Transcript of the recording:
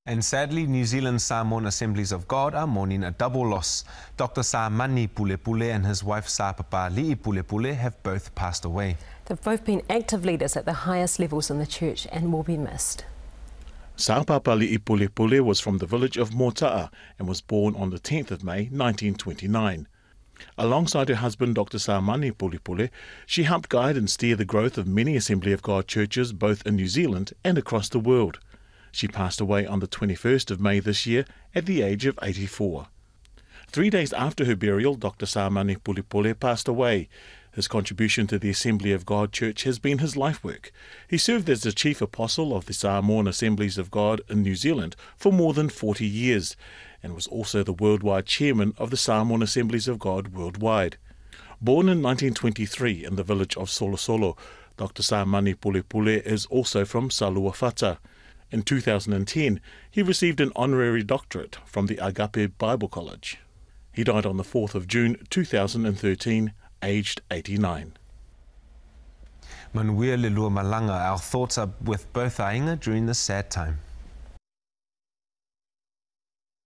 And sadly, New Zealand's Samoan Assemblies of God are mourning a double loss. Dr. Sa Mani Pulepule and his wife Sa Papali'i Pulepule have both passed away. They've both been active leaders at the highest levels in the church and will be missed. Sa Papali'i Pulepule was from the village of Mota'a and was born on the 10th of May 1929. Alongside her husband, Dr. Sa Mani Pulepule, she helped guide and steer the growth of many Assembly of God churches both in New Zealand and across the world. She passed away on the 21st of May this year at the age of 84. 3 days after her burial, Dr. Sa Mani Pulepule passed away. His contribution to the Assembly of God Church has been his life work. He served as the chief apostle of the Samoan Assemblies of God in New Zealand for more than 40 years and was also the worldwide chairman of the Samoan Assemblies of God worldwide. Born in 1923 in the village of Solosolo, Dr. Sa Mani Pulepule is also from Saluafata. In 2010, he received an honorary doctorate from the Agape Bible College. He died on the 4th of June 2013, aged 89. Manuia Lelua Malanga, our thoughts are with both Ainga during this sad time.